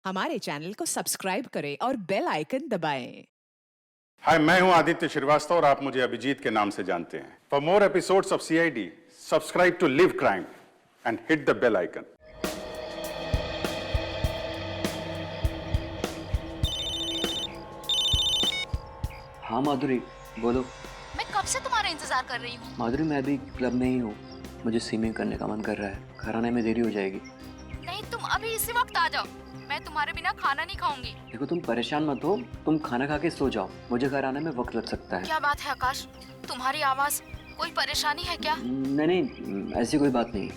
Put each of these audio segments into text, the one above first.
हमारे चैनल को सब्सक्राइब करें और बेल आइकन दबाएं। हाय, मैं हूं आदित्य श्रीवास्तव और आप मुझे अभिजीत के नाम से जानते हैं। For more episodes of CID, subscribe to live crime and hit the bell icon. हाँ माधुरी, बोलो। मैं कब से तुम्हारा इंतजार कर रही हूँ। माधुरी, मैं अभी क्लब में ही हूँ। मुझे स्विमिंग करने का मन कर रहा है। घर आने में देरी हो जाएगी। नहीं, तुम अभी इसी वक्त आ जाओ। मैं तुम्हारे बिना खाना नहीं खाऊंगी। देखो, तुम परेशान मत हो। तुम खाना खा के सो जाओ। मुझे घर आने में वक्त लग सकता है। क्या बात है आकाश, तुम्हारी आवाज, कोई परेशानी है क्या? नहीं, ऐसी कोई बात नहीं।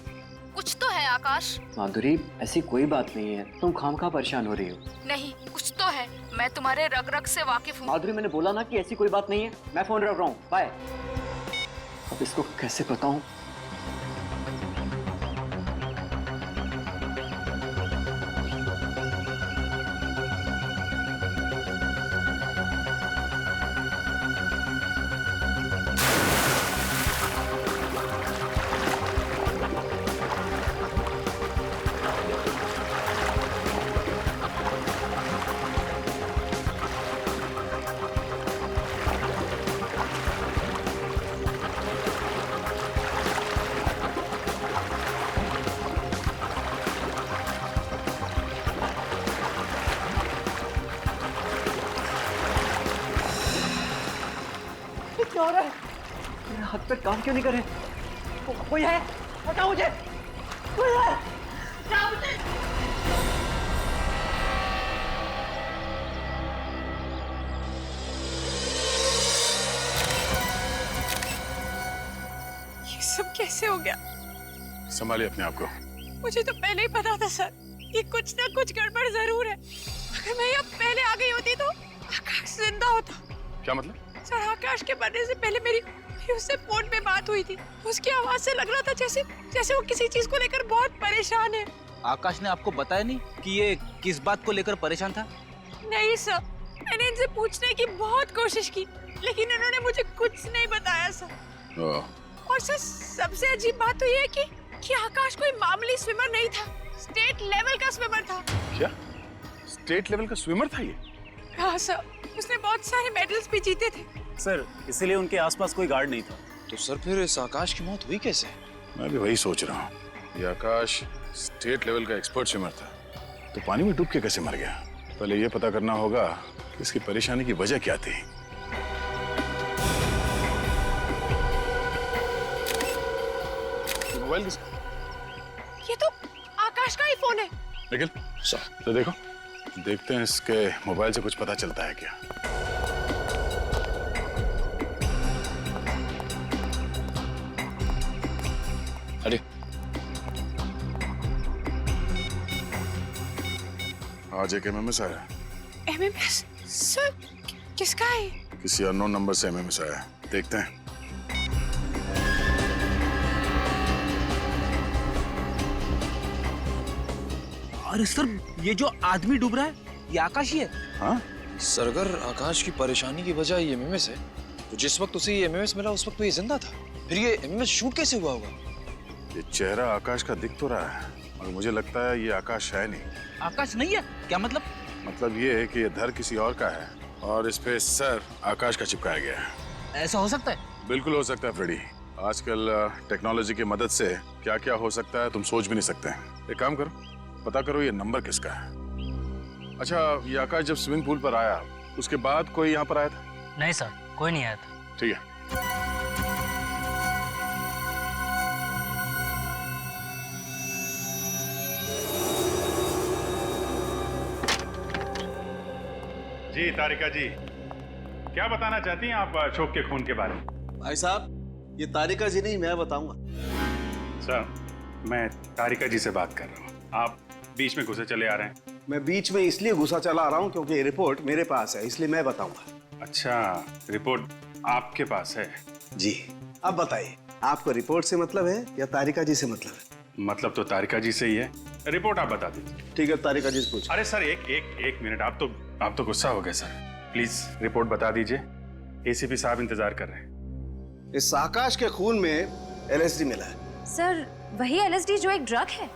कुछ तो है आकाश। माधुरी, ऐसी कोई बात नहीं है। तुम खामखा परेशान हो रही हो। नहीं, कुछ तो है। मैं तुम्हारे रग रग से वाकिफ हूँ। माधुरी, मैंने बोला ना कि ऐसी कोई बात नहीं है। मैं फोन रख रहा हूँ, बाय। अब इसको कैसे बताऊं? क्या हो रहा है? मेरे हाथ पे काम क्यों नहीं कर रहे? कोई है? बताओ मुझे। कोई है? बताओ मुझे। ये सब कैसे हो गया? संभालिए अपने आप को। मुझे तो पहले ही पता था सर, ये कुछ ना कुछ गड़बड़ जरूर है। अगर मैं यहाँ पहले आ गई होती तो आकाश जिंदा होता। क्या मतलब? सर, आकाश के मरने से पहले मेरी उससे फोन पे बात हुई थी। उसकी आवाज से लग रहा था जैसे वो किसी चीज को लेकर बहुत परेशान है। आकाश ने आपको बताया नहीं कि ये किस बात को लेकर परेशान था? नहीं सर, मैंने इनसे पूछने की बहुत कोशिश की, लेकिन इन्होंने मुझे कुछ नहीं बताया सर। और सर, सबसे अजीब बात तो ये है कि आकाश कोई मामूली स्विमर नहीं था, स्टेट लेवल का स्विमर था। क्या स्टेट लेवल का स्विमर था ये? हाँ सर, उसने बहुत सारे मेडल्स भी जीते थे। सर, इसीलिए उनके आसपास कोई गार्ड नहीं था। तो सर फिर इस आकाश की मौत हुई कैसे? मैं भी वही सोच रहा हूँ। ये आकाश स्टेट लेवल का एक्सपर्ट स्विमर था, तो पानी में डूब के कैसे मर गया? पहले ये पता करना होगा कि इसकी परेशानी की वजह क्या थी। मोबाइल किसका? ये तो आकाश का ही फोन है। निखिल, तो देखो, देखते हैं इसके मोबाइल से कुछ पता चलता है क्या। अरे आज एक एमएमएस आया। एमएमएस? सर, किसका है? किसी अननोन नंबर से एमएमएस आया, देखते हैं। अरे सर, ये जो आदमी डूब रहा है, ये आकाश ही है। हाँ, सर, अगर आकाश की परेशानी की वजह ये एमएमएस है, तो जिस वक्त उसे ये एमएमएस मिला उस वक्त तो ये जिंदा था। फिर ये एमएमएस शूट कैसे हुआ होगा? ये चेहरा आकाश का दिख तो रहा है, और मुझे लगता है ये आकाश है नहीं। आकाश नहीं है? क्या मतलब? मतलब ये है कि ये धर किसी और का है और इस पे सर आकाश का चिपकाया गया है। ऐसा हो सकता है? बिल्कुल हो सकता है फ्रेडी। आजकल टेक्नोलॉजी की मदद से क्या क्या हो सकता है तुम सोच भी नहीं सकते हैं। एक काम करो, पता करो ये नंबर किसका है। अच्छा, ये आकाश जब स्विमिंग पूल पर आया उसके बाद कोई यहाँ पर आया था? नहीं सर, कोई नहीं आया था। ठीक है। जी तारिका जी, क्या बताना चाहती हैं आप अशोक के खून के बारे में? भाई साहब, ये तारिका जी नहीं, मैं बताऊंगा। सर, मैं तारिका जी से बात कर रहा हूँ। आप बीच में घुसे चले आ रहे हैं। मैं बीच में इसलिए घुसा चला आ रहा हूँ क्योंकि ये रिपोर्ट मेरे पास है, इसलिए मैं बताऊंगा। अच्छा, रिपोर्ट आपके पास है? जी। अब बताइए, आपको रिपोर्ट से मतलब है या तारिका जी से मतलब है? मतलब तो तारिका जी से ही है। रिपोर्ट आप बता दीजिए। ठीक है, तारिका जी से पूछ। अरे सर, एक मिनट, आप तो गुस्सा हो गए सर। प्लीज रिपोर्ट बता दीजिए, एसीपी साहब इंतजार कर रहे हैं। इस आकाश के खून में एलएसडी मिला है। सर, वही एलएसडी जो एक ड्रग है?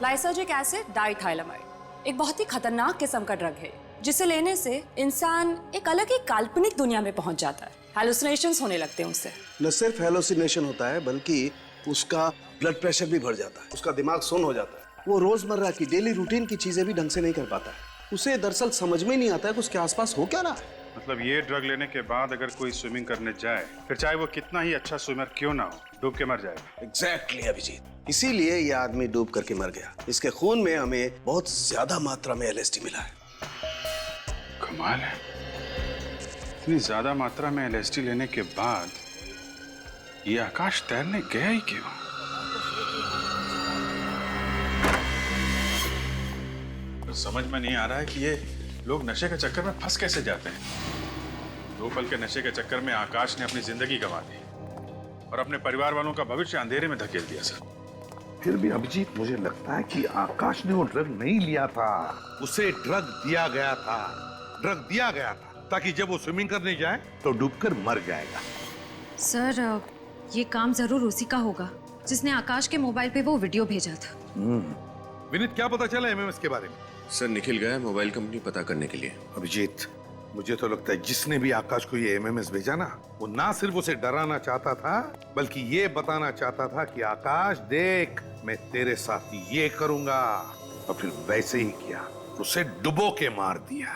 Lysergic acid diethylamide. एक बहुत ही खतरनाक किस्म का ड्रग है जिसे लेने से इंसान एक अलग ही काल्पनिक दुनिया में पहुंच जाता है। हैलुसिनेशंस होने लगते हैं उससे। न सिर्फ हेलोसिनेशन होता है बल्कि उसका ब्लड प्रेशर भी बढ़ जाता है, उसका दिमाग सुन्न हो जाता है, वो रोजमर्रा की डेली रूटीन की चीजें भी ढंग से नहीं कर पाता है। उसे दरअसल समझ में नहीं आता है कि उसके आसपास हो क्या रहा है। मतलब ये ड्रग लेने के बाद अगर कोई स्विमिंग करने जाए, फिर चाहे वो कितना ही अच्छा स्विमर क्यों ना हो, डूब के मर जाएगा। एग्जैक्टली अभिजीत, इसीलिए ये आदमी डूब करके मर गया। इसके खून में हमें बहुत ज्यादा मात्रा में LSD मिला है। कमाल है, इतनी ज्यादा मात्रा में LSD लेने के बाद ये आकाश तैरने गया ही क्यों? तो समझ में नहीं आ रहा है कि ये लोग नशे के चक्कर में फंस कैसे जाते हैं। 2 पल के नशे के चक्कर में आकाश ने अपनी जिंदगी गंवा दी और अपने परिवार वालों का भविष्य अंधेरे में धकेल दिया। सर, फिर भी अभिजीत, मुझे लगता है कि आकाश ने वो ड्रग नहीं लिया था, उसे ड्रग दिया गया था। ड्रग दिया गया था ताकि जब वो स्विमिंग करने जाए तो डूबकर मर जाएगा। सर, ये काम जरूर उसी का होगा जिसने आकाश के मोबाइल पे वो वीडियो भेजा था। विनीत, क्या पता चला MMS के बारे में? सर, निखिल गया मोबाइल कंपनी पता करने के लिए। अभिजीत, मुझे तो लगता है जिसने भी आकाश को ये MMS भेजा ना, वो ना सिर्फ उसे डराना चाहता था बल्कि ये बताना चाहता था कि आकाश देख, मैं तेरे साथ ये करूंगा। और फिर वैसे ही किया, उसे डुबो के मार दिया।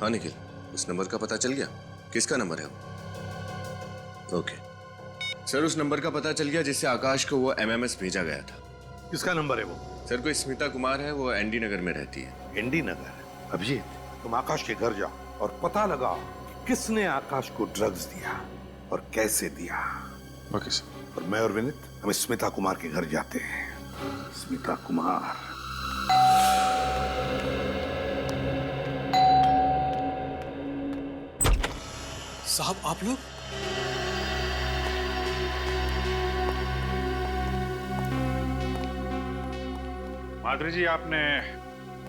हाँ निखिल, उस नंबर का पता चल गया? किसका नंबर है? ओके सर, उस नंबर का पता चल गया जिससे आकाश को वो MMS भेजा गया था। किसका नंबर है वो? सर, कोई स्मिता कुमार है, वो एनडी नगर में रहती है। एनडी नगर? अभिजीत, तुम आकाश के घर जाओ और पता लगाओ किसने आकाश को ड्रग्स दिया और कैसे दिया। Okay sir. और मैं और विनीत हम स्मिता कुमार के घर जाते हैं। स्मिता कुमार। साहब, आप लोग? माधुरी जी, आपने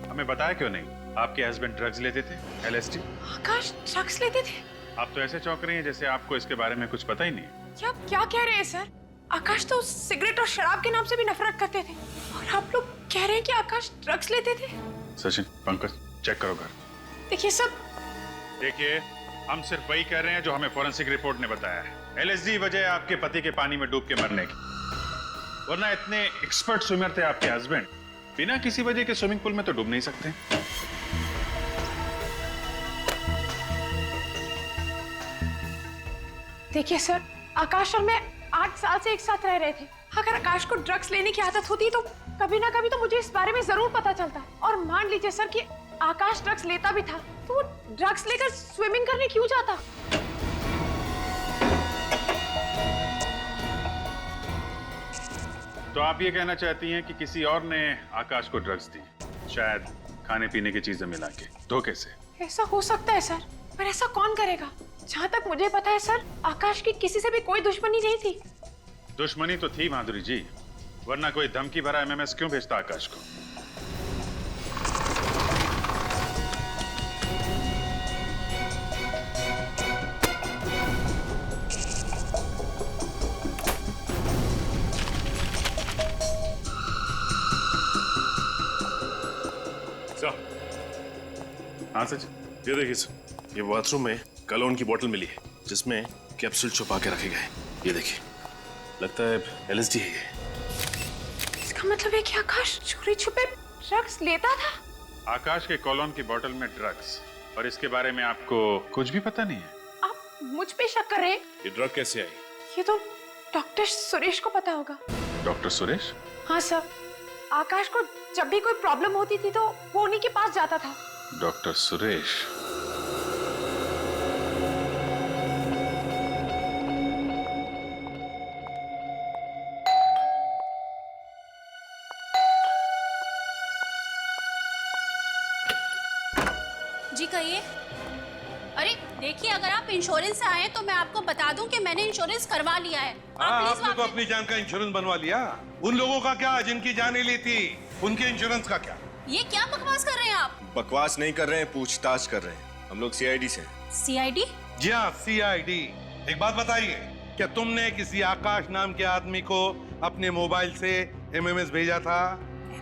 हमें बताया क्यों नहीं? आपके हस्बैंड ड्रग्स लेते थे, LSD। आकाश ड्रग्स लेते थे? आप तो ऐसे चौंक रही हैं जैसे आपको इसके बारे में कुछ पता ही नहीं है। क्या कह रहे हैं सर? आकाश तो सिगरेट और शराब के नाम से भी नफरत करते थे और आप लोग कह रहे हैं कि आकाश ड्रग्स लेते थे? सचिन, पंकज, चेक करो घर। देखिए सब, देखिए, हम सिर्फ वही कह रहे हैं जो हमें फोरेंसिक रिपोर्ट ने बताया है। LSD वजह आपके पति के पानी में डूब के मरने की, वरना इतने एक्सपर्ट स्विमर थे आपके हस्बैंड, बिना किसी वजह के स्विमिंग पूल में तो डूब नहीं सकते। देखिए सर, आकाश और मैं 8 साल से एक साथ रह रहे थे। अगर आकाश को ड्रग्स लेने की आदत होती तो कभी ना कभी तो मुझे इस बारे में जरूर पता चलता। और मान लीजिए सर कि आकाश ड्रग्स लेता भी था तो वो ड्रग्स लेकर स्विमिंग करने क्यों जाता? तो आप ये कहना चाहती हैं कि किसी और ने आकाश को ड्रग्स दी, शायद खाने पीने की चीजें मिला के, धोखे से? ऐसा हो सकता है सर, पर ऐसा कौन करेगा? जहाँ तक मुझे पता है सर, आकाश की किसी से भी कोई दुश्मनी नहीं थी। दुश्मनी तो थी माधुरी जी, वरना कोई धमकी भरा MMS क्यों भेजता आकाश को? हाँ सच, ये देखिए सर, ये बाथरूम में कलोन की बोतल मिली है जिसमें कैप्सूल छुपा के रखे गए। ये देखिए, लगता है LSD है ये। इसका मतलब है कि आकाश चोरी छुपे ड्रग्स लेता था? आकाश के कॉलोन की बोतल में ड्रग्स, और इसके बारे में आपको कुछ भी पता नहीं है? आप मुझ पे शक कर रहे हैं? ये ड्रग कैसे आई? ये तो डॉक्टर सुरेश को पता होगा। डॉक्टर सुरेश? हाँ सर, आकाश को जब भी कोई प्रॉब्लम होती थी तो वो उन्हीं के पास जाता था। डॉक्टर सुरेश? जी कहिए। अरे देखिए, अगर आप इंश्योरेंस से आए तो मैं आपको बता दूं कि मैंने इंश्योरेंस करवा लिया है। आपने तो अपनी जान का इंश्योरेंस बनवा लिया। उन लोगों का क्या जिनकी जान ली थी, उनके इंश्योरेंस का क्या? ये क्या बकवास कर रहे हैं आप? बकवास नहीं कर रहे हैं, पूछताछ कर रहे हैं। हम लोग CID से हैं। CID? जी हाँ, CID। एक बात बताइए, क्या तुमने किसी आकाश नाम के आदमी को अपने मोबाइल से MMS भेजा था?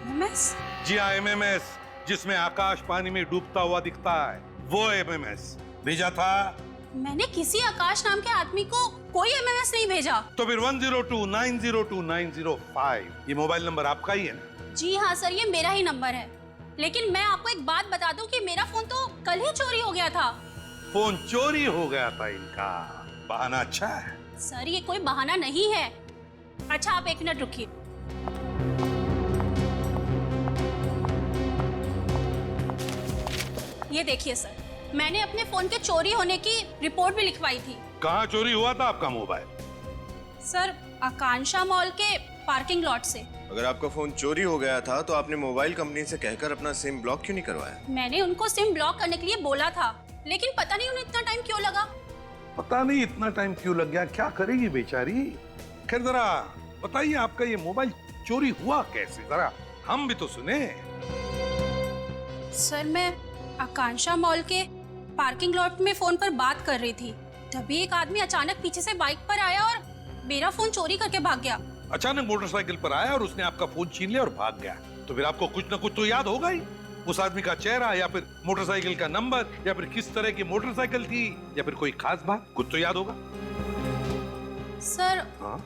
एमएमएस? जी हाँ, एमएमएस, जिसमें आकाश पानी में डूबता हुआ दिखता है, वो एमएमएस भेजा था। मैंने किसी आकाश नाम के आदमी को कोई एमएमएस नहीं भेजा। तो फिर 1029029005 ये मोबाइल नंबर आपका ही है ना? जी हाँ सर, ये मेरा ही नंबर है। लेकिन मैं आपको एक बात बता दूं कि मेरा फोन तो कल ही चोरी हो गया था। फोन चोरी हो गया था इनका, बहाना अच्छा है। सर ये कोई बहाना नहीं है। अच्छा आप 1 मिनट रुकिए। ये देखिए सर, मैंने अपने फोन के चोरी होने की रिपोर्ट भी लिखवाई थी। कहाँ चोरी हुआ था आपका मोबाइल? सर आकांक्षा मॉल के पार्किंग लॉट से। अगर आपका फोन चोरी हो गया था तो आपने मोबाइल कंपनी से कहकर अपना सिम ब्लॉक क्यों नहीं करवाया? मैंने उनको सिम ब्लॉक करने के लिए बोला था, लेकिन पता नहीं उन्हें इतना टाइम क्यों लगा। पता नहीं इतना टाइम क्यों लग गया, क्या करेगी बेचारी। खैर जरा बताइए, आपका ये मोबाइल चोरी हुआ कैसे, जरा हम भी तो सुने। सर मैं आकांक्षा मॉल के पार्किंग लॉट में फोन पर बात कर रही थी, तभी एक आदमी अचानक पीछे से बाइक पर आया और मेरा फोन चोरी करके भाग गया। अचानक मोटरसाइकिल पर आया और उसने आपका फोन छीन लिया और भाग गया। तो फिर आपको कुछ न कुछ तो याद होगा ही, उस आदमी का चेहरा या फिर मोटरसाइकिल का नंबर या फिर किस तरह की मोटरसाइकिल थी या फिर कोई खास बात, कुछ तो याद होगा। सर हाँ?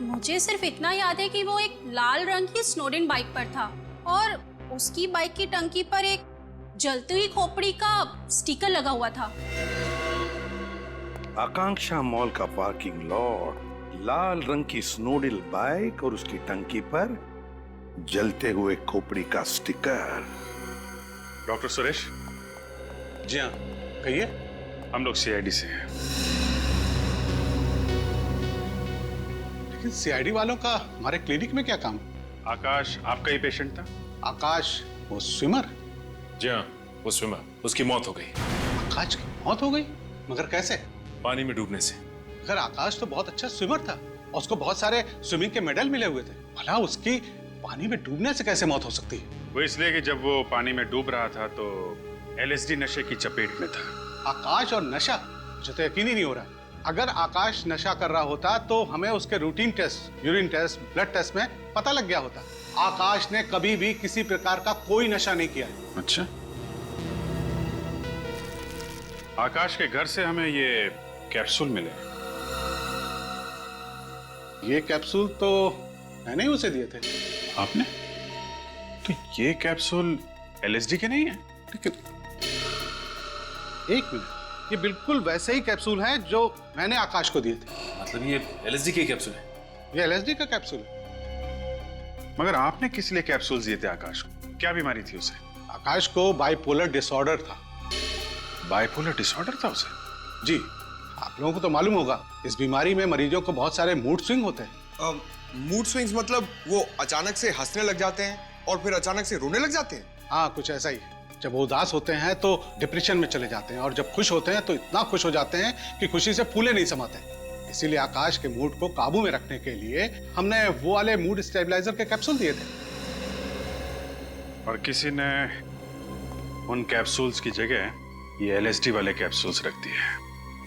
मुझे सिर्फ इतना याद है कि वो एक लाल रंग की स्नोडेन बाइक पर था और उसकी बाइक की टंकी पर एक जलती हुई खोपड़ी का स्टिकर लगा हुआ था। आकांक्षा मॉल का पार्किंग लॉट, लाल रंग की स्नोडिल बाइक और उसकी टंकी पर जलते हुए खोपड़ी का स्टिकर। डॉक्टर सुरेश? जी हाँ, कहिए। हम लोग सीआईडी से हैं। लेकिन सीआईडी वालों का हमारे क्लिनिक में क्या काम? आकाश आपका ही पेशेंट था? आकाश वो स्विमर? जी हाँ, वो स्विमर, उसकी मौत हो गई। आकाश की मौत हो गई? मगर कैसे? पानी में डूबने से। मगर आकाश तो बहुत अच्छा स्विमर था और उसको बहुत सारे स्विमिंग के मेडल मिले हुए थे, भला उसकी पानी में डूबने से कैसे मौत हो सकती है? वो इसलिए कि जब वो पानी में डूब रहा था तो एलएसडी नशे की चपेट में था। आकाश और नशा? मुझे तो यकीन ही नहीं हो रहा। अगर आकाश नशा कर रहा होता तो हमें उसके routine test, urine test, blood test में पता लग गया होता। आकाश ने कभी भी किसी प्रकार का कोई नशा नहीं किया। अच्छा, आकाश के घर से हमें ये कैप्सूल मिले। ये कैप्सूल तो मैंने ही उसे दिए थे। आपने? तो ये कैप्सूल एलएसडी के नहीं है? लेकिन एक मिनट, ये बिल्कुल वैसे ही कैप्सूल हैं जो मैंने आकाश को दिए थे। मतलब ये एलएसडी की कैप्सूल है? ये एलएसडी का कैप्सूल है। मगर आपने किस लिए कैप्सूल दिए थे आकाश को? क्या बीमारी थी उसे? आकाश को बाइपोलर डिसऑर्डर था। बाइपोलर डिसऑर्डर था उसे? जी, आप लोगों को तो मालूम होगा, इस बीमारी में मरीजों को बहुत सारे मूड स्विंग होते हैं। मूड स्विंग्स मतलब वो अचानक से हंसने लग जाते हैं और फिर अचानक से रोने लग जाते हैं? हाँ, कुछ ऐसा ही। जब वो उदास होते हैं तो डिप्रेशन में चले जाते हैं और जब खुश होते हैं तो इतना खुश हो जाते हैं कि खुशी से फूले नहीं समाते। इसीलिए आकाश के मूड को काबू में रखने के लिए हमने वो वाले मूड स्टेबलाइजर के कैप्सूल दिए थे। और किसी ने उन कैप्सूल्स की जगह ये एलएसडी वाले कैप्सूल्स रख दिए।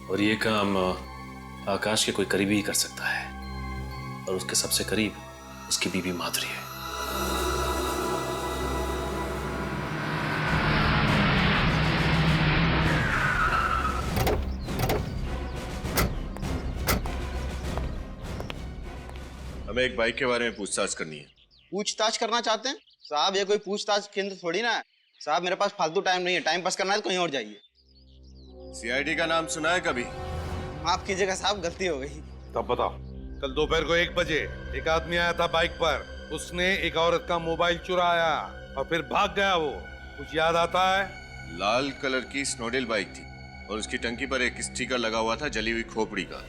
और ये काम आकाश के कोई करीबी ही कर सकता है, और उसके सबसे करीब उसकी बीवी माधुरी है। हमें एक बाइक के बारे में पूछताछ करनी है। पूछताछ करना चाहते हैं साहब? ये कोई पूछताछ केंद्र थोड़ी ना है साहब। मेरे पास फालतू टाइम नहीं है, टाइम पास करना है तो कहीं और जाइए। सीआईडी का नाम सुना है कभी? माफ कीजिएगा साहब, गलती हो गई। तब बताओ, कल दोपहर को 1 बजे एक आदमी आया था बाइक पर, उसने एक औरत का मोबाइल चुराया और फिर भाग गया। वो कुछ याद आता है? लाल कलर की स्नोडेल बाइक थी और उसकी टंकी पर एक स्टिकर लगा हुआ था जली हुई खोपड़ी का।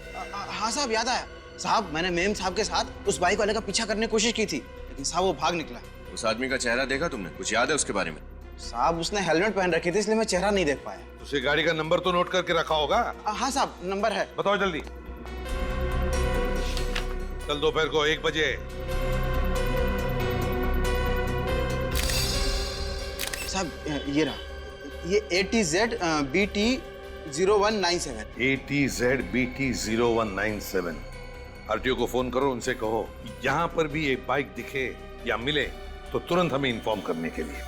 हाँ साहब, याद आया साहब। मैंने मेम साहब के साथ उस बाइक वाले का पीछा करने की कोशिश की थी, लेकिन साहब वो भाग निकला। उस आदमी का चेहरा देखा तुमने? कुछ याद है उसके बारे में? साहब उसने हेलमेट पहन रखी थी, इसलिए मैं चेहरा नहीं देख पाया। उसे गाड़ी का नंबर तो नोट करके रखा होगा? हाँ साहब, नंबर है। बताओ जल्दी। कल दोपहर को 1 बजे। साहब ये रहा, ये ATZ BT 0197। ATZ BT 0197। RTO को फोन करो, उनसे कहो यहाँ पर भी एक बाइक दिखे या मिले तो तुरंत हमें इन्फॉर्म करने के लिए।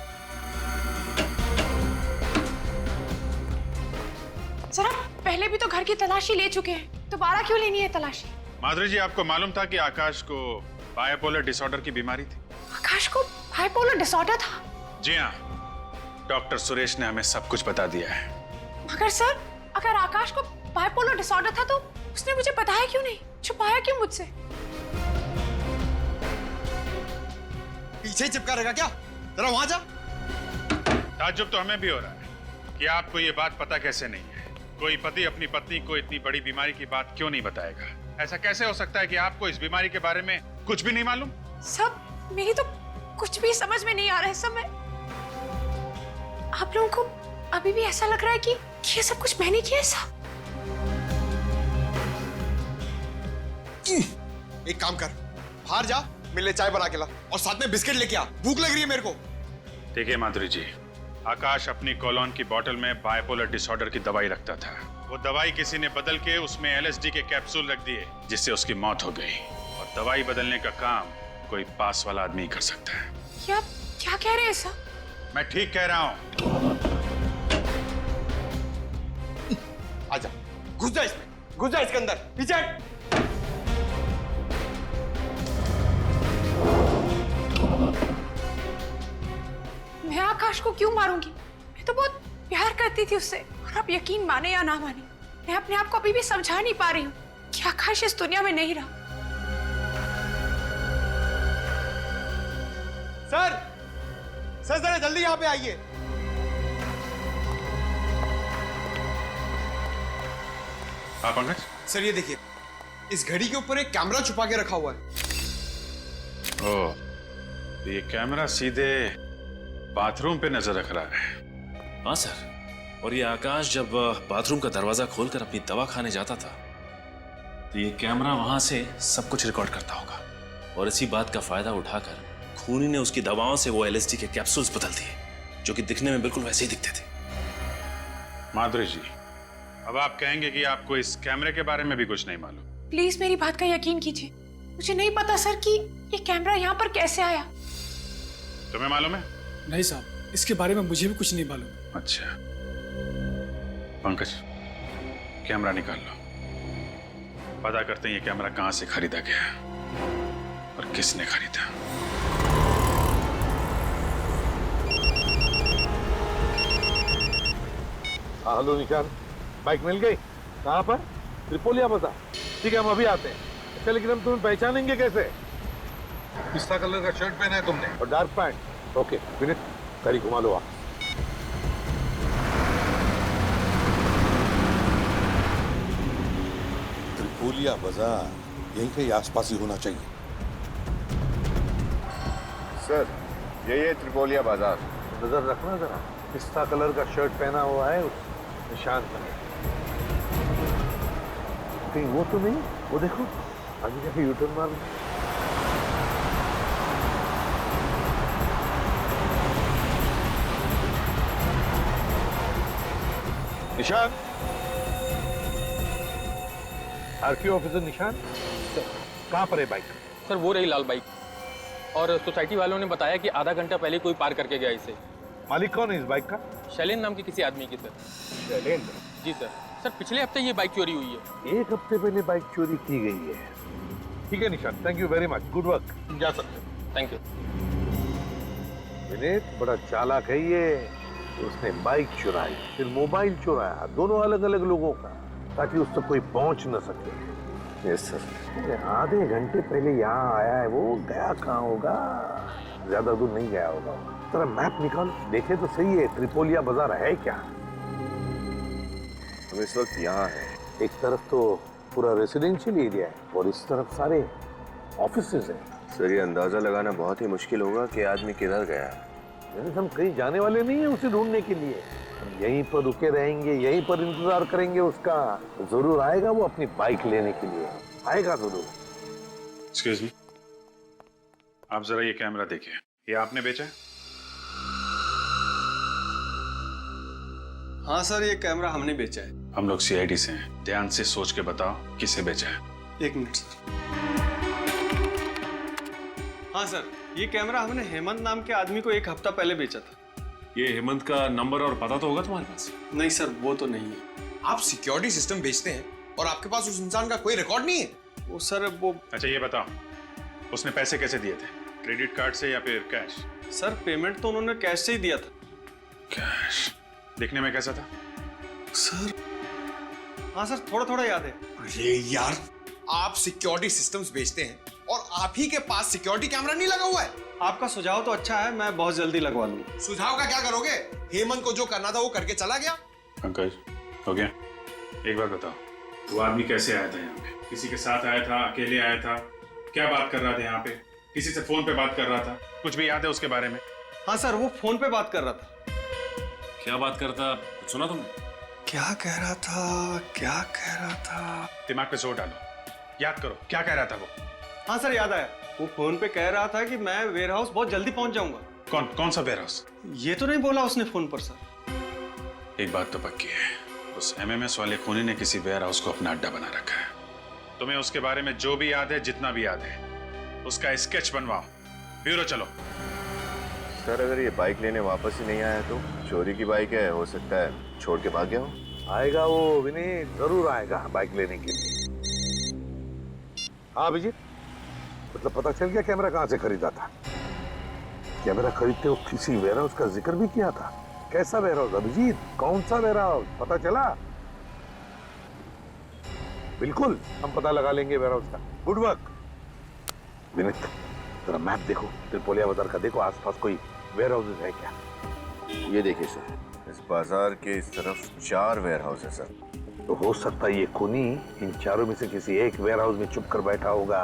सर आप पहले भी तो घर की तलाशी ले चुके हैं, दोबारा क्यों लेनी है तलाशी? माधुरी जी, आपको मालूम था कि आकाश को बायपोलर डिसऑर्डर की बीमारी थी? आकाश को बाइपोलर डिसऑर्डर था? जी हाँ, डॉक्टर सुरेश ने हमें सब कुछ बता दिया है। मगर सर, अगर आकाश को बाइपोलर डिसऑर्डर था तो उसने मुझे बताया क्यों नहीं, छुपाया क्यों मुझसे? पीछे चिपका रहेगा क्या? जरा वहां जा। ताज्जुब तो हमें भी हो रहा है कि आपको ये बात पता कैसे नहीं है। कोई पति अपनी पत्नी को इतनी बड़ी बीमारी की बात क्यों नहीं बताएगा? ऐसा कैसे हो सकता है कि आपको इस बीमारी के बारे में कुछ भी नहीं मालूम? सब मेरी तो कुछ भी समझ में नहीं आ रहा है। सब मैं, आप लोगों को अभी भी ऐसा लग रहा है कि ये सब कुछ मैंने किया है? सब एक काम कर, बाहर जा, मिलने चाय बना के ला और साथ में बिस्किट लेके आ, भूख लग रही है मेरे को। देखिए माधुरी जी, आकाश अपनी कोलोन की बोतल में बायपोलर डिसऑर्डर की दवाई रखता था। वो दवाई किसी ने बदल के उसमें LSD के कैप्सूल रख दिए, जिससे उसकी मौत हो गई। और दवाई बदलने का काम कोई पास वाला आदमी ही कर सकता है। क्या क्या कह रहे हैं सर? मैं ठीक कह रहा हूँ। आजा, घुस जा इसमें, घुस जा इसके अंदर, पीछे हट। मैं आकाश को क्यों मारूंगी? मैं तो बहुत प्यार करती थी उससे, और आप यकीन माने या ना माने, मैं अपने आप को अभी भी समझा नहीं पा रही हूँ कि आकाश इस दुनिया में नहीं रहा। सर, सर जरा जल्दी यहाँ पे आइए। हाँ पंकज? सर ये देखिए, इस घड़ी के ऊपर एक कैमरा छुपा के रखा हुआ है। ओह, तो ये कैमरा सीधे बाथरूम पे नजर रख रहा है। हाँ सर, और ये आकाश जब बाथरूम का दरवाजा खोलकर अपनी दवा खाने जाता था तो ये कैमरा वहां से सब कुछ रिकॉर्ड करता होगा, और इसी बात का फायदा उठाकर खूनी ने उसकी दवाओं से वो LSD के कैप्सूल्स बदल दिए, जो कि दिखने में बिल्कुल वैसे ही दिखते थे। माधुरी जी, अब आप कहेंगे कि आपको इस कैमरे के बारे में भी कुछ नहीं मालूम? प्लीज मेरी बात का यकीन कीजिए, मुझे नहीं पता सर कि ये कैमरा यहाँ पर कैसे आया। तुम्हें मालूम है? नहीं साहब, इसके बारे में मुझे भी कुछ नहीं मालूम। अच्छा पंकज, कैमरा निकाल लो, पता करते हैं ये कैमरा कहां से खरीदा गया और किसने खरीदा। हेलो निशान, बाइक मिल गई? कहाँ पर? त्रिपोलिया बाजार। ठीक है, हम अभी आते हैं। अच्छा, लेकिन हम तुम्हें पहचानेंगे कैसे? पिस्ता कलर का शर्ट पहना है तुमने और डार्क पैंट। ओके विनीत, गाड़ी घुमा लो आप। त्रिपोलिया बाजार यहीं के आसपास ही होना चाहिए। सर, यही है त्रिपोलिया बाजार। नजर रखना जरा, पिस्ता कलर का शर्ट पहना हुआ है उस निशान पर। कहीं वो तो नहीं? वो देखो, आगे जाके यूटर्न मार। निशान, आरटीओ ऑफिसर निशान, कहाँ पर है बाइक? सर वो रही लाल बाइक, और सोसाइटी वालों ने बताया कि आधा घंटा पहले कोई पार करके गया इसे। मालिक कौन है इस बाइक का? शैलेंद्र नाम के किसी आदमी की सर। शैलेंद्र? जी सर। सर पिछले हफ्ते ये बाइक चोरी हुई है। एक हफ्ते पहले बाइक चोरी की गई है। ठीक है निशान, thank you very much, good work. जा सकते हैं। Thank you. विनीत बड़ा चालाक है ये। उसने बाइक चुराई, फिर मोबाइल चुराया, दोनों अलग अलग लोगों का, ताकि उस तक कोई पहुंच न सके। Yes sir. आधे घंटे पहले यहाँ आया है, वो गया कहाँ होगा? ज्यादा दूर नहीं गया होगा। तेरा मैप निकाल, देखे तो सही है त्रिपोलिया बाजार है क्या? हम इस वक्त यहाँ हैं। एक तरफ तो पूरा रेसिडेंशियल एरिया है और इस तरफ सारे ऑफिसेज हैं। सर ये अंदाजा लगाना बहुत ही मुश्किल होगा कि आदमी किधर गया है। हम कहीं जाने वाले नहीं है उसे ढूंढने के लिए। हम यहीं पर रुके रहेंगे, यहीं पर इंतजार करेंगे उसका। जरूर आएगा वो अपनी बाइक लेने के लिए, आएगा जरूर। एक्सक्यूज मी, आप जरा ये कैमरा देखिए, ये आपने बेचा है? हाँ सर, ये कैमरा हमने बेचा है। हम लोग CID से हैं, ध्यान से सोच के बताओ किसे बेचा है। एक मिनट सर। हाँ सर, ये कैमरा हमने हेमंत नाम के आदमी को 1 हफ्ता पहले बेचा था। ये हेमंत का नंबर और पता तो होगा तुम्हारे पास? नहीं सर, वो तो नहीं है। आप सिक्योरिटी सिस्टम बेचते हैं और आपके पास उस इंसान का कोई रिकॉर्ड नहीं है? वो सर वो। अच्छा ये बताओ, उसने पैसे कैसे दिए थे? क्रेडिट कार्ड से या फिर कैश? सर पेमेंट तो उन्होंने कैश से ही दिया था। कैश? दिखने में कैसा था? सर हाँ सर, थोड़ा थोड़ा याद है। अरे यार, आप सिक्योरिटी सिस्टम्स बेचते हैं और आप ही के पास सिक्योरिटी कैमरा नहीं लगा हुआ है। आपका सुझाव तो अच्छा है, मैं बहुत जल्दी लगवा लूंगा। सुझाव का क्या करोगे? हेमंत को जो करना था वो करके चला गया। पंकज, हो गया? एक बार बताओ, वो आदमी कैसे आया था यहाँ पे? किसी के साथ आया था, अकेले आया था? क्या बात कर रहा था यहाँ पे? किसी से फोन पे बात कर रहा था? कुछ भी याद है उसके बारे में? हाँ सर, वो फोन पे बात कर रहा था। क्या बात करता, कुछ सुना तुमने? क्या कह रहा था, क्या कह रहा था? दिमाग पे जोर डालो, याद करो, क्या कह रहा था वो? हाँ सर, याद आया। वो फोन पे कह रहा था कि मैं वेयर हाउस बहुत जल्दी पहुंच जाऊंगा। कौन सा वेयर हाउस? ये तो नहीं बोला उसने फोन पर सर। एक बात तो पक्की है, उस एमएमएस वाले खूनी ने किसी वेयर हाउस को अपना अड्डा बना रखा है। तुम्हें उसके बारे में जो भी याद है, जितना भी याद है, उसका स्केच बनवाओ। ब्यूरो चलो। सर अगर ये बाइक लेने वापस ही नहीं आया तो? चोरी की बाइक है, हो सकता है छोड़ के भाग गया हो। आएगा वो विनीत, जरूर आएगा बाइक लेने के लिए। हाँ अभिजीत, मतलब पता चल गया कैमरा कहाँ से खरीदा था? कैमरा खरीदते वक्त किसी वेयर हाउस का जिक्र भी किया था। कैसा वेयर हाउस अभिजीत? कौन सा वेयर हाउस पता चला? बिल्कुल, हम पता लगा लेंगे वेयर हाउस का। Good work Vineet. जरा मैप देखो, त्रिपोलिया बाजार का देखो, आसपास कोई वेयर हाउस है क्या? ये देखिए सर, इस बाजार के इस तरफ 4 वेयर हाउस है सर। तो हो सकता है ये खूनी इन चारों में से किसी एक वेयर हाउस में छुप कर बैठा होगा।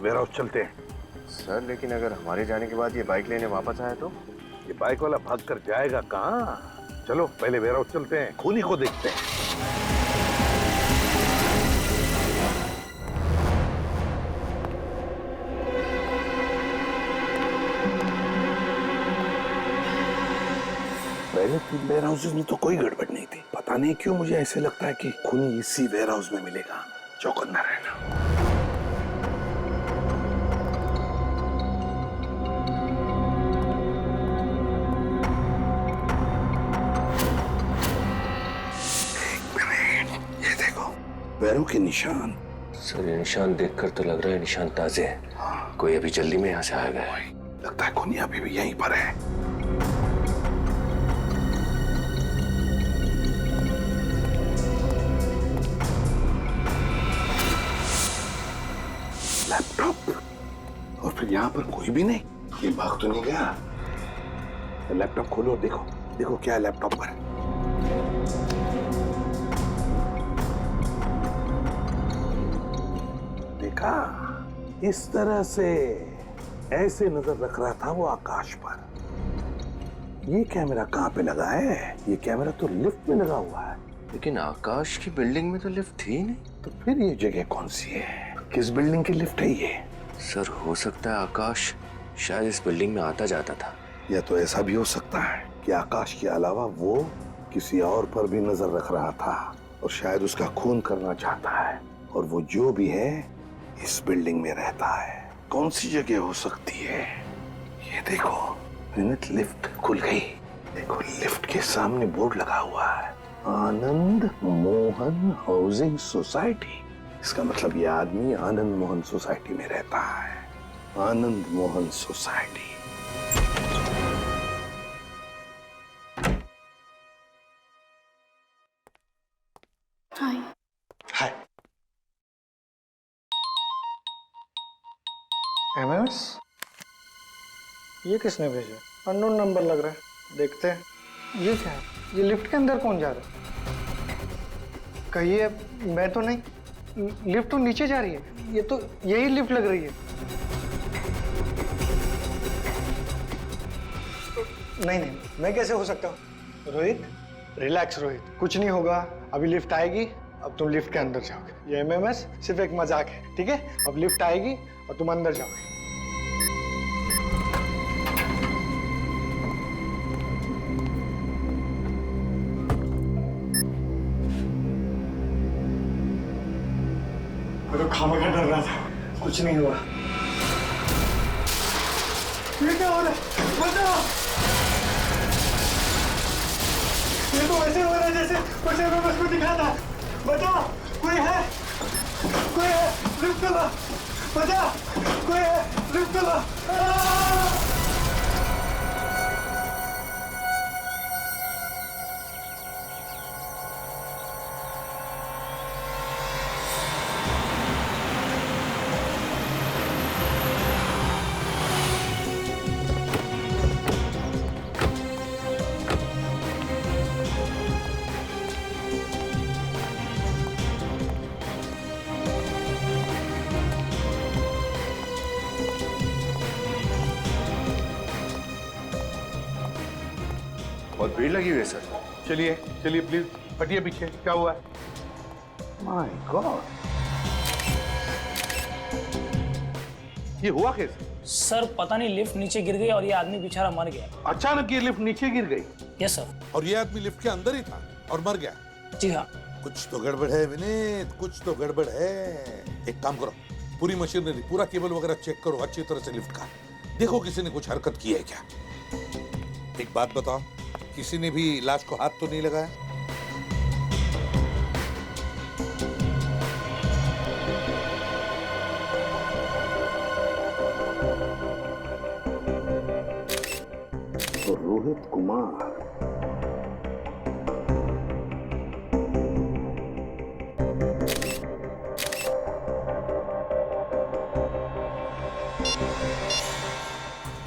वेयर हाउस चलते हैं। सर लेकिन अगर हमारे जाने के बाद ये बाइक लेने वापस आया तो? ये बाइक वाला भाग कर जाएगा कहाँ? चलो पहले वेयर हाउस चलते हैं, खूनी को देखते हैं। पहले 3 वेयर हाउसेस में तो कोई गड़बड़ नहीं थी। पता नहीं क्यों मुझे ऐसे लगता है कि खूनी इसी वेयर हाउस में मिलेगा। चौकन्ना रहना। ये देखो पैरों के निशान। सर ये निशान देखकर तो लग रहा है निशान ताजे हैं। हाँ। कोई अभी जल्दी में यहाँ से आ गया है। लगता है खूनी अभी भी यहीं पर है। लैपटॉप, और फिर यहाँ पर कोई भी नहीं। ये भाग तो नहीं गया। लैपटॉप खोलो और देखो, देखो क्या है लैपटॉप पर। देखा, इस तरह से ऐसे नजर रख रहा था वो आकाश पर। ये कैमरा कहाँ पे लगा है? ये कैमरा तो लिफ्ट में लगा हुआ है। लेकिन आकाश की बिल्डिंग में तो लिफ्ट थी ही नहीं। तो फिर ये जगह कौन सी है? किस बिल्डिंग की लिफ्ट है ये? सर हो सकता है आकाश शायद इस बिल्डिंग में आता जाता था। या तो ऐसा भी हो सकता है कि आकाश के अलावा वो किसी और पर भी नजर रख रहा था और शायद उसका खून करना चाहता है। और वो जो भी है इस बिल्डिंग में रहता है। कौन सी जगह हो सकती है? ये देखो विनीत, लिफ्ट खुल गई। देखो लिफ्ट के सामने बोर्ड लगा हुआ है, आनंद मोहन हाउसिंग सोसाइटी। इसका मतलब ये आदमी आनंद मोहन सोसाइटी में रहता है। आनंद मोहन सोसाइटी। हाय। हाय। एमएमएस? ये किसने भेजा? अननोन नंबर लग रहा है, देखते हैं। ये क्या है? ये लिफ्ट के अंदर कौन जा रहा है? कहिए मैं तो नहीं। लिफ्ट तो नीचे जा रही है। ये तो यही लिफ्ट लग रही है। नहीं नहीं, मैं कैसे हो सकता हूँ? रोहित रिलैक्स रोहित, कुछ नहीं होगा। अभी लिफ्ट आएगी, अब तुम लिफ्ट के अंदर जाओगे। ये एमएमएस सिर्फ एक मजाक है, ठीक है? अब लिफ्ट आएगी और तुम अंदर जाओगे। मैं तो खामखा डर रहा था, कुछ नहीं हुआ। ये क्या हो रहा है? बचाओ! ये तो ऐसे हो रहा है जैसे कुछ एमएमएस में दिखा था। बचाओ! कोई है? कोई है? लिफ्ट चला! बचाओ! कोई है? लिफ्ट चला! बहुत भीड़ लगी हुई है सर। चलिए चलिए प्लीज हटिए पीछे। क्या हुआ? माय गॉड, ये हुआ कैसे? सर पता नहीं लिफ्ट नीचे गिर गई और ये आदमी बेचारा मर गया। अचानक ये लिफ्ट नीचे गिर गई? Yes sir. और ये आदमी लिफ्ट के अंदर ही था और मर गया? जी हाँ। कुछ तो गड़बड़ है विनीत, कुछ तो गड़बड़ है। एक काम करो, पूरी मशीनरी, पूरा केबल वगैरह चेक करो अच्छी तरह से लिफ्ट का। देखो किसी ने कुछ हरकत की है क्या। एक बात बताओ, किसी ने भी लाश को हाथ तो नहीं लगाया? तो रोहित कुमार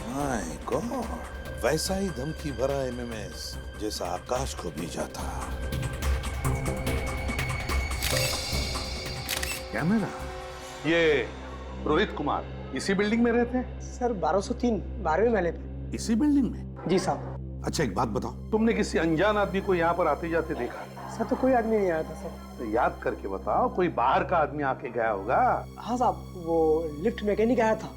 माय गॉड, वैसा ही धमकी भरा एमएमएस जैसा आकाश को भेजा था। कैमरा? ये रोहित कुमार इसी बिल्डिंग में रहते हैं? सर 1203 12वें महले पे। इसी बिल्डिंग में? जी साहब। अच्छा एक बात बताओ, तुमने किसी अनजान आदमी को यहाँ पर आते जाते देखा? सर तो कोई आदमी नहीं आया था सर। तो याद करके बताओ, कोई बाहर का आदमी आके गया होगा। हाँ साहब, वो लिफ्ट मैकेनिक आया था।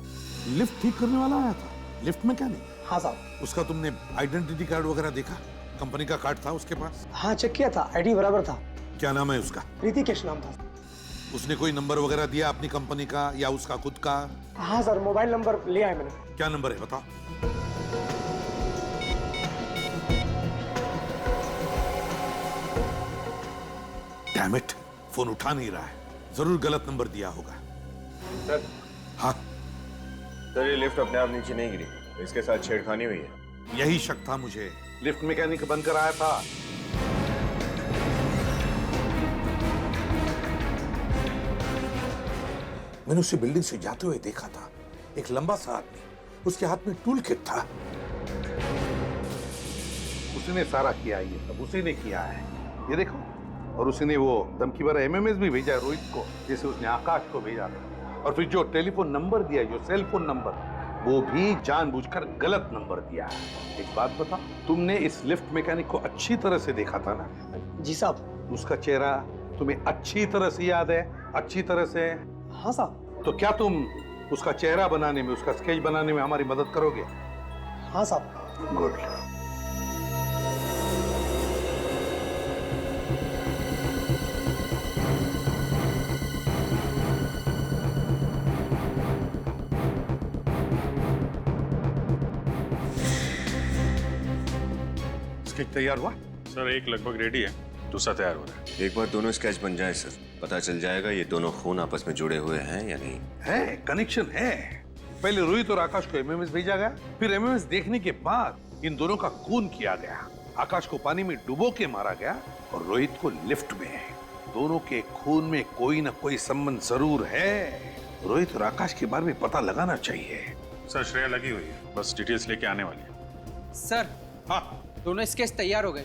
लिफ्ट ठीक करने वाला आया था? Lift mechanic? हाँ साहब। उसका तुमने आइडेंटिटी कार्ड वगैरह देखा? कंपनी का कार्ड था उसके पास? हाँ चेक किया था, आईडी बराबर था। क्या नाम है उसका? ऋतिकेश नाम था। उसने कोई नंबर वगैरह दिया अपनी कंपनी का या उसका खुद का? हाँ सर, मोबाइल नंबर लिया है मैंने। क्या नंबर है बताओ। डैम इट, फोन उठा नहीं रहा है, जरूर गलत नंबर दिया होगा। सर। हाँ सर, ये लिफ्ट अपने आप नीचे नहीं गिरी, इसके साथ छेड़खानी हुई है। यही शक था मुझे। लिफ्ट मैकेनिक बनकर आया था। मैंने उसे बिल्डिंग से जाते हुए देखा था, एक लंबा सा आदमी, उसके हाथ में टूल किट था। उसने सारा किया, ये सब उसी ने किया है, ये देखो। और उसने वो धमकी भरा एमएमएस भी भेजा है रोहित को, जैसे उसने आकाश को भेजा था। और फिर जो टेलीफोन नंबर दिया, जो सेल फोन नंबर, वो भी जानबूझकर गलत नंबर दिया है। एक बात बताओ, तुमने इस लिफ्ट मैकेनिक को अच्छी तरह से देखा था ना? जी साहब। उसका चेहरा तुम्हें अच्छी तरह से याद है? अच्छी तरह से? हाँ साहब। तो क्या तुम उसका चेहरा बनाने में, उसका स्केच बनाने में हमारी मदद करोगे? हाँ साहब। गुड। स्केच तैयार हुआ? सर एक लगभग रेडी है, दूसरा तैयार हो रहा है। एक बार दोनों स्केच बन जाए सर, पता चल जाएगा ये दोनों खून आपस में जुड़े हुए हैं या नहीं। है, कनेक्शन है। पहले रोहित और आकाश को एमएमएस भेजा गया, फिर एमएमएस देखने के बाद इन दोनों का खून किया गया। आकाश को पानी में डुबो के मारा गया और रोहित को लिफ्ट में। दोनों के खून में कोई ना कोई संबंध जरूर है। रोहित और आकाश के बारे में पता लगाना चाहिए। सर श्रेया लगी हुई है, बस डिटेल्स लेके आने वाली है। सर। हाँ। दोनों स्केच तैयार हो गए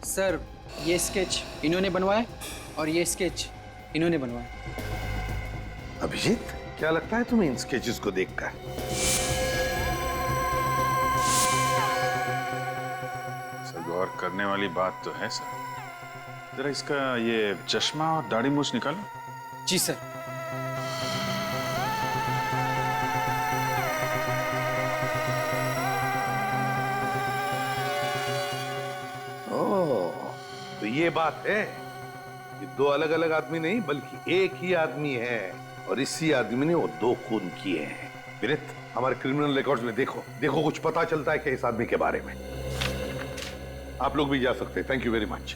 सर। ये स्केच इन्होंने बनवाया और ये स्केच इन्होंने बनवाया। अभिजीत, क्या लगता है तुम्हें इन स्केचेस को देखकर? सर गौर करने वाली बात तो है सर। जरा इसका ये चश्मा और दाढ़ी मूछ निकालो। जी सर। तो ये बात है कि दो अलग अलग आदमी नहीं, बल्कि एक ही आदमी है और इसी आदमी ने वो दो खून किए हैं। विनीत, हमारे क्रिमिनल रिकॉर्ड्स में देखो देखो, कुछ पता चलता है कि इस आदमी के बारे में। आप लोग भी जा सकते हैं। Thank you very much.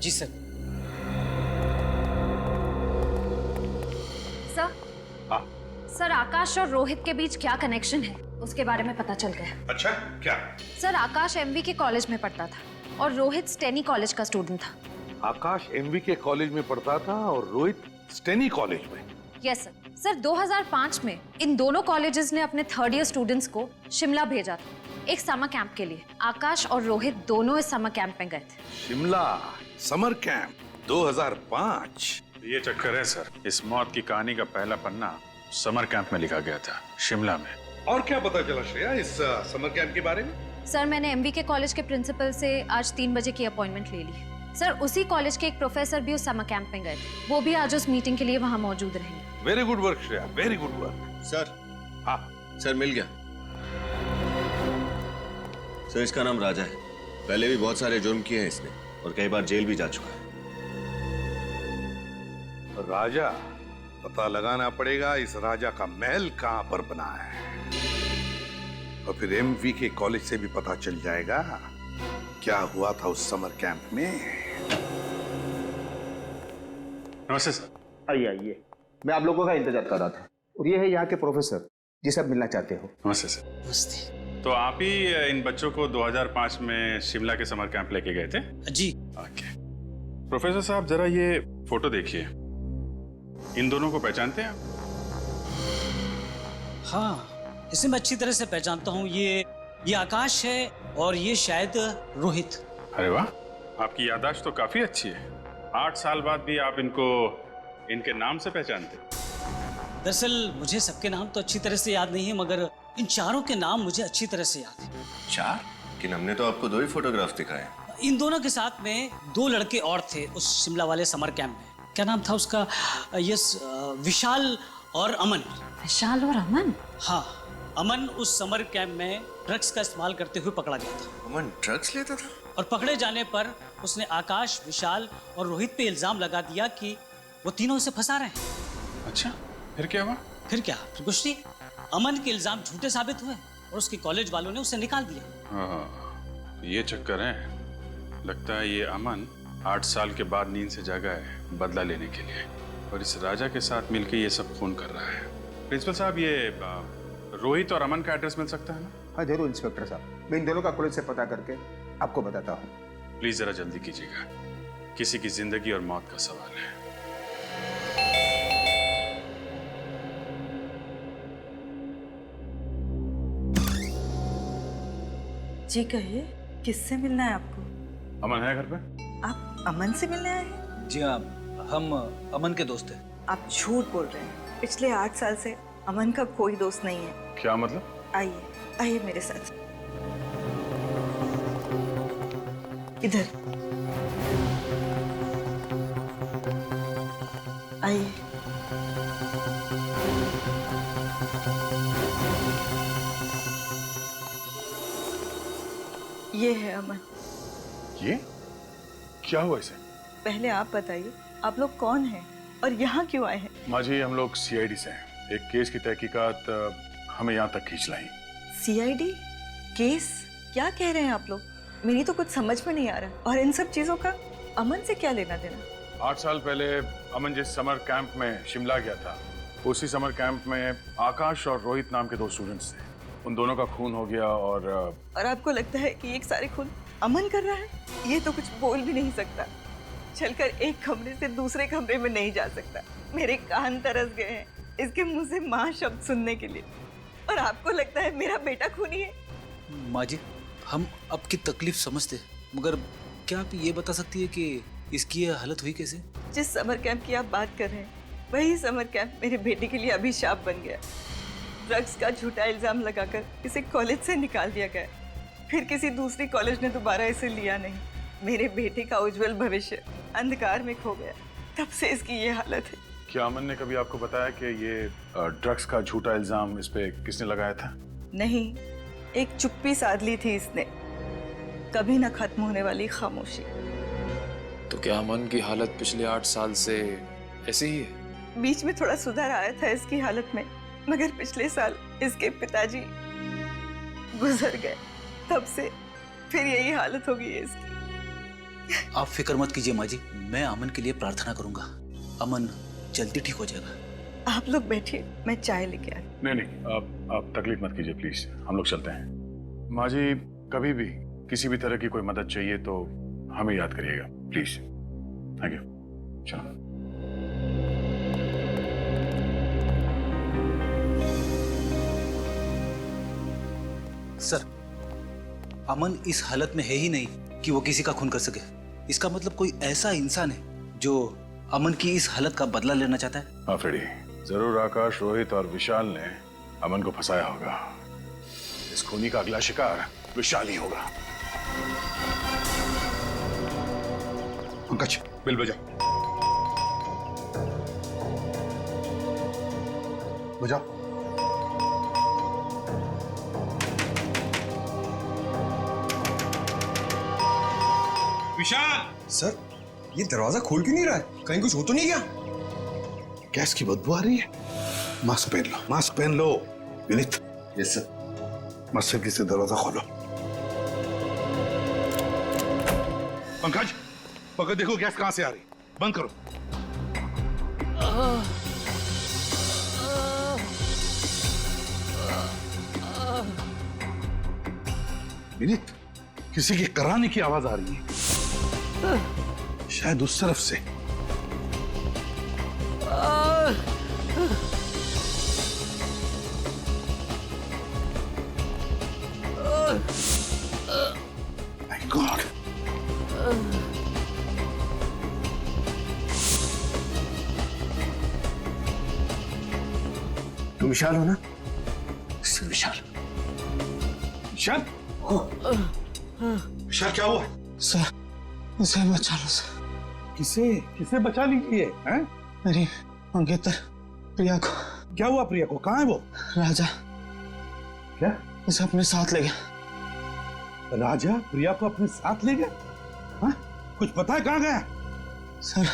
जी सर। सर आकाश और रोहित के बीच क्या कनेक्शन है उसके बारे में पता चल गया। अच्छा, क्या? सर आकाश एमवी के कॉलेज में पढ़ता था और रोहित स्टेनी कॉलेज का स्टूडेंट था। आकाश एमवी के कॉलेज में पढ़ता था और रोहित स्टेनी कॉलेज में? Yes sir. सर 2005 में इन दोनों कॉलेजेस ने अपने थर्ड ईयर स्टूडेंट्स को शिमला भेजा था एक समर कैंप के लिए। आकाश और रोहित दोनों इस समर कैंप में गए थे। Shimla summer camp 2005? ये चक्कर है सर, इस मौत की कहानी का पहला पन्ना समर कैंप में लिखा गया था, शिमला में। और क्या पता चला श्रेया इस समर कैंप के बारे में? सर मैंने एमवी के कॉलेज के प्रिंसिपल से आज 3 बजे की अपॉइंटमेंट ले ली है। सर उसी कॉलेज के एक प्रोफेसर भी उस समर कैंप में गए थे, वो भी आज उस मीटिंग के लिए वहाँ मौजूद रहेंगे। Very good work Shreya, very good work. Sir. हाँ सर, मिल गया। सर इसका नाम राजा है, पहले भी बहुत सारे जुर्म किए हैं इसने और कई बार जेल भी जा चुका है। राजा? पता लगाना पड़ेगा इस राजा का महल कहां पर बना है, और फिर एमवी के कॉलेज से भी पता चल जाएगा क्या हुआ था उस समर कैंप में। नमस्ते सर। आइए आइए, मैं आप लोगों का इंतजार कर रहा था। और ये है यहाँ के प्रोफेसर जिसे आप मिलना चाहते हो। नमस्ते सर। नमस्ते। तो आप ही इन बच्चों को 2005 में शिमला के समर कैंप लेके गए थे? जी। ओके। प्रोफेसर साहब जरा ये फोटो देखिए, इन दोनों को पहचानते हैं आप? हाँ, इसे मैं अच्छी तरह से पहचानता हूँ। ये आकाश है और ये शायद रोहित। अरे वाह, आपकी याददाश्त तो काफी अच्छी है। 8 साल बाद भी आप इनको इनके नाम से पहचानते? दरअसल मुझे सबके नाम तो अच्छी तरह से याद नहीं है, मगर इन चारों के नाम मुझे अच्छी तरह से याद है। 4? लेकिन हमने तो आपको 2 ही फोटोग्राफ दिखाए। इन दोनों के साथ में 2 लड़के और थे उस शिमला वाले समर कैंप में। क्या नाम था उसका? यस, विशाल और अमन। विशाल और अमन? हाँ, अमन उस समर कैंप में ड्रग्स का इस्तेमाल करते हुए पकड़ा गया था। अमन ड्रग्स लेता था? और पकड़े जाने पर उसने आकाश, विशाल और रोहित पे इल्जाम लगा दिया कि वो तीनों उसे फंसा रहे हैं। अच्छा, फिर क्या हुआ? फिर कुछ नहीं। अमन के इल्जाम झूठे साबित हुए और उसके कॉलेज वालों ने उसे निकाल दिया। हाँ, ये चक्कर है। लगता है ये अमन 8 साल के बाद नींद से जागा है बदला लेने के लिए, और इस राजा के साथ मिलकर ये सब खून कर रहा है। प्रिंसिपल साहब, ये रोहित और अमन का एड्रेस मिल सकता है ना? हाँ जरूर इंस्पेक्टर साहब, मैं इन दोनों का कॉलेज से पता करके आपको बताता हूँ। प्लीज जरा जल्दी कीजिएगा, किसी की जिंदगी और मौत का सवाल है। जी कहिए, किससे मिलना है आपको? अमन है घर पे? आप अमन से मिलने आए हैं? जी हाँ, हम अमन के दोस्त हैं। आप झूठ बोल रहे हैं। पिछले 8 साल से अमन का कोई दोस्त नहीं है। क्या मतलब? आइए आइए मेरे साथ, इधर आइए। ये है अमन। ये क्या हुआ इसे? पहले आप बताइए, आप लोग कौन हैं और यहाँ क्यों आए हैं? माँ जी, हम लोग सीआईडी से हैं। एक केस की तहकीकात हमें यहाँ तक खींच लाई। CID case? क्या कह रहे हैं आप लोग? मेरी तो कुछ समझ में नहीं आ रहा। और इन सब चीजों का अमन से क्या लेना देना? 8 साल पहले अमन जिस समर कैंप में शिमला गया था, उसी समर कैंप में आकाश और रोहित नाम के 2 स्टूडेंट्स थे। उन दोनों का खून हो गया। और आपको लगता है कि ये सारे खून अमन कर रहा है? ये तो कुछ बोल भी नहीं सकता, चलकर एक कमरे से दूसरे कमरे में नहीं जा सकता। मेरे कान तरस गए हैं इसके मुंह से माँ शब्द सुनने के लिए। और आपको लगता है मेरा बेटा खूनी है? माँ जी, हम आपकी तकलीफ समझते, मगर क्या आप ये बता सकती है कि इसकी ये हालत हुई कैसे? जिस समर कैंप की आप बात कर रहे हैं, वही समर कैंप मेरे बेटे के लिए अभिशाप बन गया। ड्रग्स का झूठा इल्जाम लगाकर इसे कॉलेज से निकाल दिया गया। फिर किसी दूसरी कॉलेज ने दोबारा इसे लिया नहीं। मेरे बेटे का उज्जवल भविष्य अंधकार में खो गया। तब से इसकी ये हालत है। क्या अमन ने कभी आपको बताया कि ये ड्रग्स का झूठा इल्जाम इस पे किसने लगाया था? नहीं, एक चुप्पी साध ली थी इसने, कभी ना खत्म होने वाली खामोशी। तो क्या अमन की हालत पिछले 8 साल से ऐसी ही है? बीच में थोड़ा सुधार आया था इसकी हालत में, मगर पिछले साल इसके पिताजी गुजर गए, तब से फिर यही हालत हो गई है इसकी। आप फिक्र मत कीजिए माँ जी, मैं अमन के लिए प्रार्थना करूंगा। अमन जल्दी ठीक हो जाएगा। आप लोग बैठिए, मैं चाय लेके आ रही। नहीं, आप तकलीफ मत कीजिए प्लीज, हम लोग चलते हैं। माँ जी, कभी भी किसी भी तरह की कोई मदद चाहिए तो हमें याद करिएगा प्लीज। Thank you. चलो। सर, अमन इस हालत में है ही नहीं कि वो किसी का खून कर सके। इसका मतलब कोई ऐसा इंसान है जो अमन की इस हालत का बदला लेना चाहता है। हाँ फ्रेडी, जरूर आकाश, रोहित और विशाल ने अमन को फंसाया होगा। इस खूनी का अगला शिकार विशाल ही होगा। पंकज, बिल बजा। बजा। विशाल सर, ये दरवाजा खोल क्यों नहीं रहा है? कहीं कुछ हो तो नहीं गया? गैस की बदबू आ रही है। मास्क पहन लो, मास्क पहन लो। विनीत। Yes sir. मस्जिद से दरवाजा खोलो। पंकज, पंकज देखो गैस कहां से आ रही। बंद करो। विनीत, किसी के कराने की आवाज आ रही है, शायद उस तरफ से। My God. तुम विशाल हो ना? सर विशाल। विशाल? विशाल क्या हुआ? सर, इसे बचा लो सर। किसे किसे बचा लीजिए? हैं? मेरी मंगेतर प्रिया को। क्या हुआ प्रिया को? कहाँ है वो? राजा क्या? इसे अपने साथ ले गया। राजा प्रिया को अपने साथ ले गया? हाँ? कुछ पता है कहाँ गया? सर।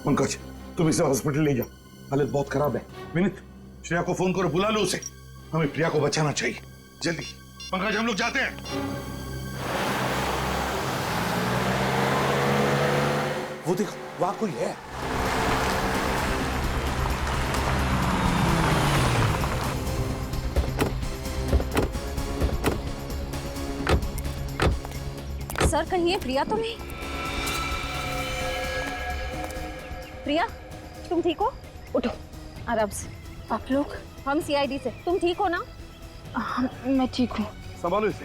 पंकज, तुम इसे हॉस्पिटल ले जाओ, हालत बहुत खराब है। विनीत, श्रेया को फोन करो, बुला लो उसे। हमें प्रिया को बचाना चाहिए, जल्दी। पंकज, हम लोग जाते हैं। वो देखो, वहां कोई है। सर, कहीं ये प्रिया तो नहीं? प्रिया, तुम ठीक हो? उठो आराम से। आप लोग? हम सीआईडी से। तुम ठीक हो ना? मैं ठीक हूँ। संभालो इसे।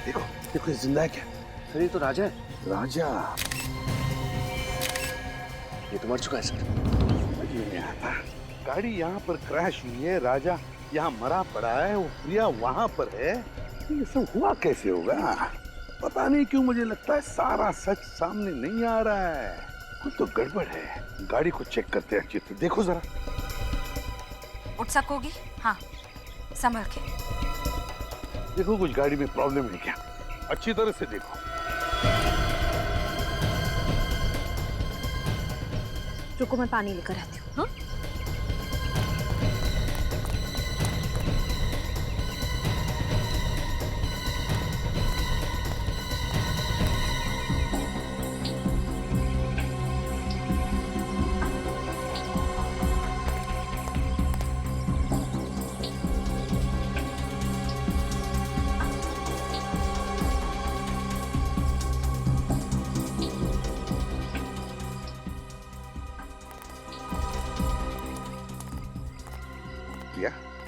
देखो देखो, ये जिंदा है क्या? सर, ये तो राजा है। राजा? ये तो मर चुका है सर। नहीं आता। गाड़ी यहाँ पर क्रैश हुई है, राजा यहाँ मरा पड़ा है, वो प्रिया वहां पर है। ये सब हुआ कैसे होगा? पता नहीं क्यों मुझे लगता है सारा सच सामने नहीं आ रहा है। कुछ तो गड़बड़ है। गाड़ी को चेक करते हैं अच्छी तरह। देखो जरा। उठ सकोगी? हाँ, संभल के देखो कुछ गाड़ी में प्रॉब्लम है क्या, अच्छी तरह से देखो। रुको, मैं पानी लेकर आती हूँ। हाँ?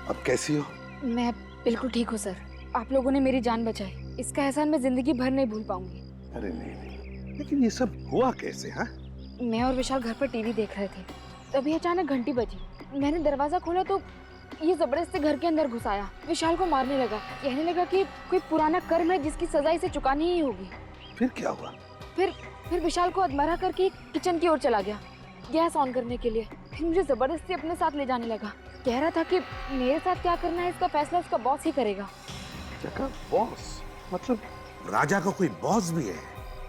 अब कैसी हो? मैं बिल्कुल ठीक हूँ सर। आप लोगों ने मेरी जान बचाई, इसका एहसान मैं जिंदगी भर नहीं भूल पाऊंगी। अरे नहीं, लेकिन ये सब हुआ कैसे? हाँ, मैं और विशाल घर पर टीवी देख रहे थे, तभी अचानक घंटी बजी। मैंने दरवाजा खोला तो ये जबरदस्ती घर के अंदर घुस आया। विशाल को मारने लगा, कहने लगा कि कोई पुराना कर्म है जिसकी सजा इसे चुकानी ही होगी। फिर क्या हुआ? फिर विशाल को अधमरा करके किचन की ओर चला गया गैस ऑन करने के लिए। फिर मुझे जबरदस्ती अपने साथ ले जाने लगा। कह रहा था कि मेरे साथ क्या करना है इसका फैसला उसका बॉस ही करेगा। बॉस? मतलब राजा का कोई बॉस भी है?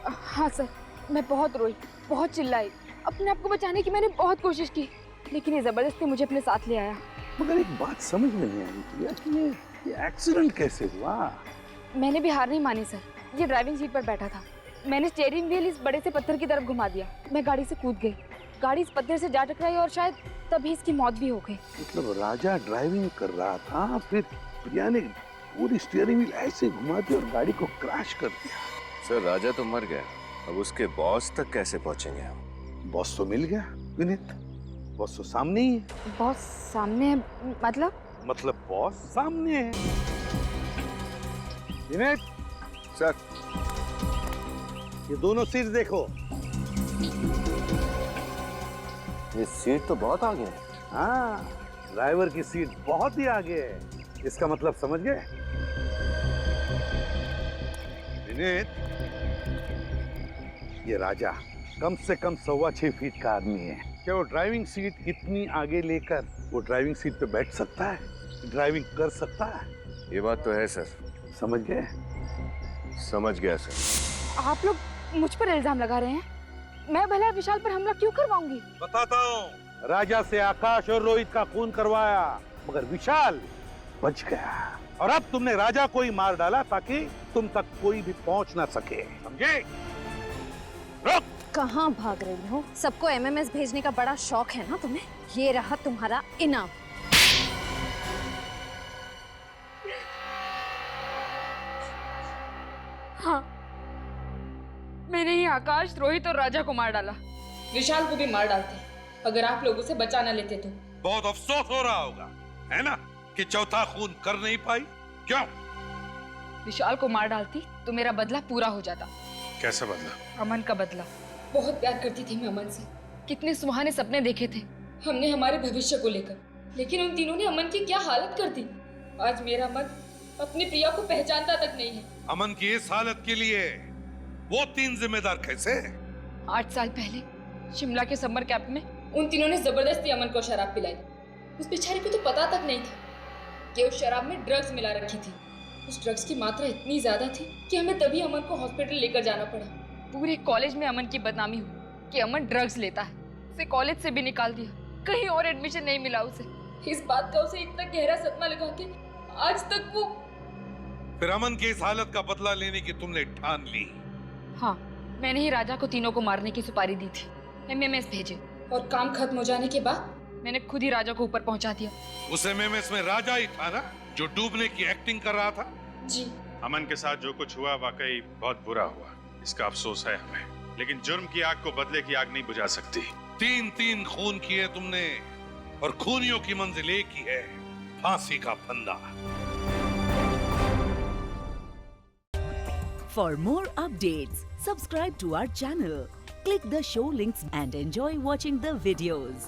हाँ सर, मैं बहुत रोई, बहुत चिल्लाई, अपने आप को बचाने की मैंने बहुत कोशिश की, लेकिन ये जबरदस्ती मुझे अपने साथ ले आया। मगर एक बात समझ में नहीं आई प्रिया कि ये एक्सीडेंट कैसे हुआ? मैंने भी हार नहीं मानी सर। ये ड्राइविंग सीट पर बैठा था, मैंने स्टीयरिंग व्हील इस बड़े से पत्थर की तरफ घुमा दिया, मैं गाड़ी से कूद गई, गाड़ी इस पत्थर से जा टकराई और शायद तभी इसकी मौत भी हो गई। मतलब राजा ड्राइविंग कर रहा था, फिर प्रिया ने पूरी स्टीयरिंग व्हील ऐसे घुमा दी और गाड़ी को क्रैश कर दिया। सर राजा तो मर गया, अब उसके बॉस तक कैसे पहुंचेंगे हम? बॉस तो मिल गया विनीत, बॉस तो सामने ही है। बॉस सामने है? मतलब बॉस सामने है। विनीत सर, ये दोनों सीट देखो। ये सीट तो बहुत आगे है। हाँ, ड्राइवर की सीट बहुत ही आगे है, इसका मतलब समझ गए? विनीत, ये राजा कम से कम 6.25 फीट का आदमी है। क्या वो ड्राइविंग सीट इतनी आगे लेकर वो ड्राइविंग सीट पे बैठ सकता है, ड्राइविंग कर सकता है? ये बात तो है सर। समझ गए? समझ गया सर। आप लोग मुझ पर इल्जाम लगा रहे हैं, मैं भला विशाल पर हमला क्यों करवाऊंगी? बताता हूँ। राजा से आकाश और रोहित का खून करवाया, मगर विशाल बच गया, और अब तुमने राजा को ही मार डाला ताकि तुम तक कोई भी पहुंच ना सके, समझे? रुक! कहाँ भाग रही हो? सबको एमएमएस भेजने का बड़ा शौक है ना तुम्हें? ये रहा तुम्हारा इनाम। हाँ, मैंने ही आकाश, रोहित और राजा को मार डाला। विशाल को भी मार डालते अगर आप लोग उसे बचा ना लेते तो। बहुत अफसोस हो रहा होगा, है ना, कि चौथा खून कर नहीं पाई। क्यों? विशाल को मार डालती तो मेरा बदला पूरा हो जाता। कैसा बदला? अमन का बदला। बहुत प्यार करती थी मैं अमन से, कितने सुहाने सपने देखे थे हमने हमारे भविष्य को लेकर, लेकिन उन तीनों ने अमन की क्या हालत कर दी। आज मेरा मन अपनी प्रिया को पहचानता तक नहीं है। अमन की इस हालत के लिए वो तीन जिम्मेदार कैसे? 8 साल पहले शिमला के समर कैंप में उन तीनों ने जबरदस्ती अमन को शराब पिलाई। उस बेचारे को तो पता तक नहीं था कि उस शराब में ड्रग्स मिला रखी थी। उस ड्रग्स की मात्रा इतनी ज्यादा थी कि हमें तभी अमन को हॉस्पिटल लेकर जाना पड़ा। पूरे कॉलेज में अमन की बदनामी हुई कि अमन ड्रग्स लेता है। उसे कॉलेज से भी निकाल दिया, कहीं और एडमिशन नहीं मिला उसे। इस बात का उसे इतना गहरा सदमा लगा कि आज तक वो। फिर अमन की इस हालत का बदला लेने की तुमने ठान ली? हाँ, मैंने ही राजा को तीनों को मारने की सुपारी दी थी, एमएमएस भेजे, और काम खत्म हो जाने के बाद मैंने खुद ही राजा को ऊपर पहुंचा दिया। उस एमएमएस में राजा ही था ना, जो डूबने की एक्टिंग कर रहा था? जी। अमन के साथ जो कुछ हुआ वाकई बहुत बुरा हुआ, इसका अफसोस है हमें, लेकिन जुर्म की आग को बदले की आग नहीं बुझा सकती। 3 खून किए तुमने, और खूनियों की मंजिल एक ही है, फांसी का फंदा। For more updates, subscribe to our channel, click the show links and enjoy watching the videos.